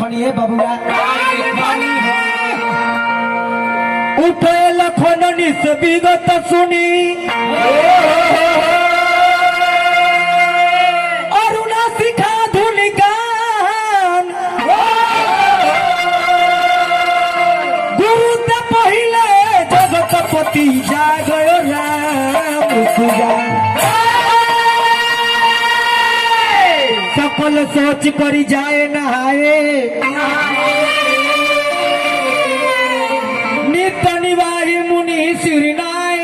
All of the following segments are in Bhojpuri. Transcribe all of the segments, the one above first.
लिखनी है बबुआ उठे लखननी से विगत सुनी अरुणा शिखा धुलिकान गुरु ते पहिले जगतपति जागयो राम सुजान सकल सोच करी जाए नहाए नित्य निवाही मुनि सिरनाए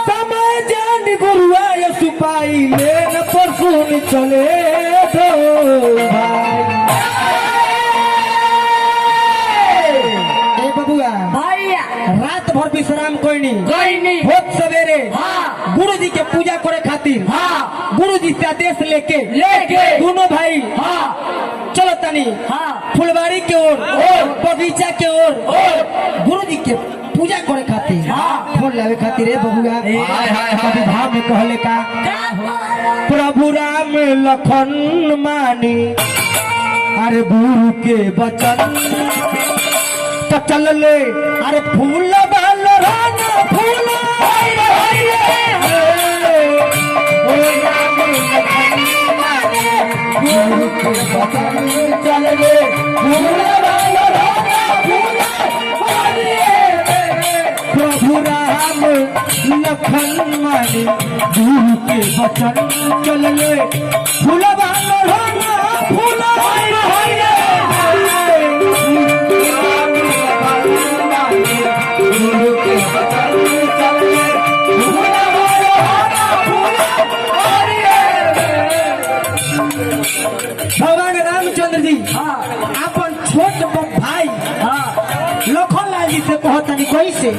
समय जान गुरुआय सुपाई लेन परसुन चले दो भाई बबुआ भैया रात भर विश्राम कोई नहीं बहुत सवेरे गुरु जी के पूजा करे खातिर गुरु जी से आदेश लेके दोनों भाई चलो तनी फुलवारी के ओर बगीचा के ओर गुरु जी के पूजा करे खातिर फूल लावे खातिर बबुआ कभी भाव में कहले का प्रभु राम लखन मानी अरे गुरु के वचन तो चल ले अरे फूल बाल राना फूल चल ले प्रभु राम लखन मानी गुरु के वचन चल ले फूल बाल राना फूल भगवान रामचंद्र जी अपन छोट भाई लखन लाल जी से कहतनी कैसे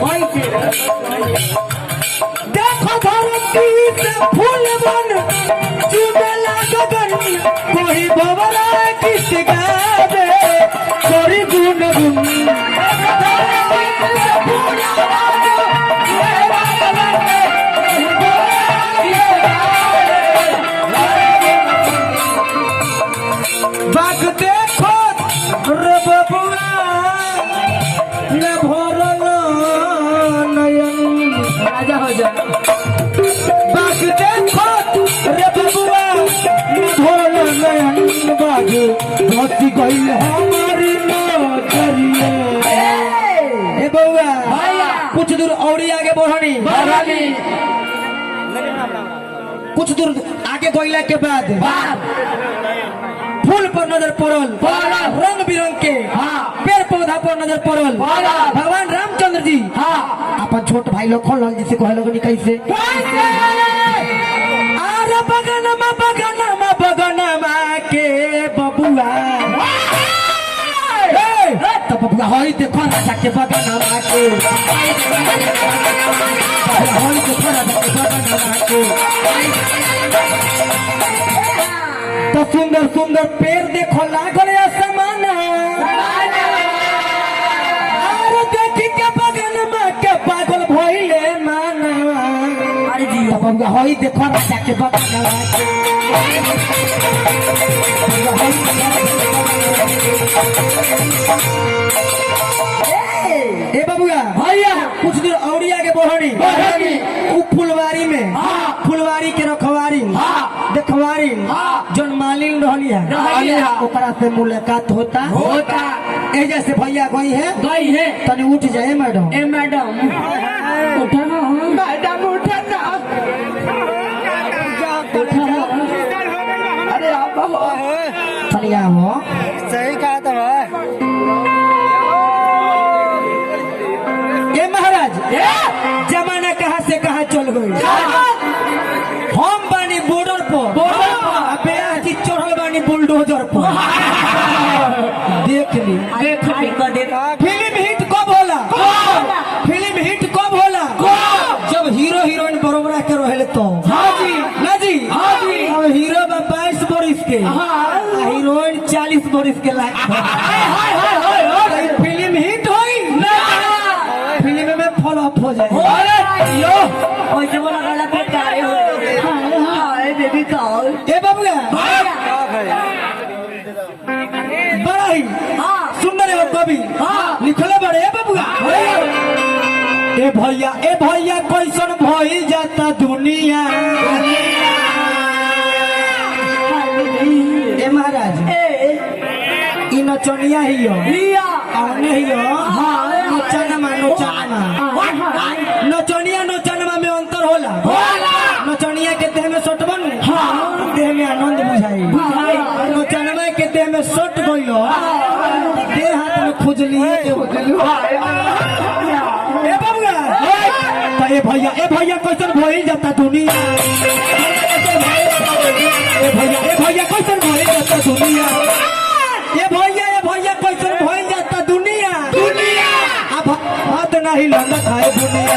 देखो धरती से फूल बन चुमेला गगन कोई भवरा किस गावे कोई गुन गुन बाग देखो रे बबुआ न भरल नयन राजा हो जा बाग देखो रे बबुआ न भरल नयन बाग धोती गई हमारी नजरिए ए बबुआ कुछ दूर और आगे बढ़नी कुछ दूर आगे गईला के बाद फूल पर नजर पड़ल रंग बिरंग के पेड़ पौधा पर नजर पड़ल भगवान रामचंद्र जी अपन छोट भाई लखन लाल जी से कहे लगनी कैसे अरे बगनमा के बबुआ तो बबुआ हई देखो राजा के बगनमा के हई देखो राजा के बगनमा के तो सुंदर सुंदर पेड़ देखो लागल आसमान अरे देखी के बगल में के पागल भइले माना अरे जी बबुआ हई देखो राजा के बगल ए बबुआ भैया कुछ दूर और आगे बढ़नी फुलवारी में फुलवारी के रखवारी देखवारी जौन मालिन रहली है ओकरा से मुलाकात होता ए जैसे भैया गई है तनी उठ जाए मैडम उठा ना मैडम उठा ना अरे आप चलिए आओ सही कहा था ये महाराज जमाना कहाँ से कहाँ चल गई हम बानी बॉर्डर पर चढ़ल बानी बुलडोजर पर देख ली फिल्म हिट कब होला जब हीरो हीरोइन बरोबरा के रहे तो ना जी अब हीरो 22 बरिस के हीरोइन 40 बरिस के लायक फिल्म हिट होई फिल्म में फ्लॉप हो जाए ए बबुआ बड़ा ही सुंदर एवं कवि लिखले बड़े ए बबुआ ए भैया कैसन भई जाता दुनिया ए महाराज इ नचनिया ही हो आने ही हो नचनमा नचनिया में अंतर होला नचनिया के देह में सट बनू देह में आनंद बुझाई नचनमा के देह में सट गइलो देह हाथ में खुजली ए भैया कैसन भई जाता दुनिया ए भैया कैसन भई जाता दुनिया ए भैया कैसन भई जाता दुनिया अब हाथ नहीं लंदा खाए दुनिया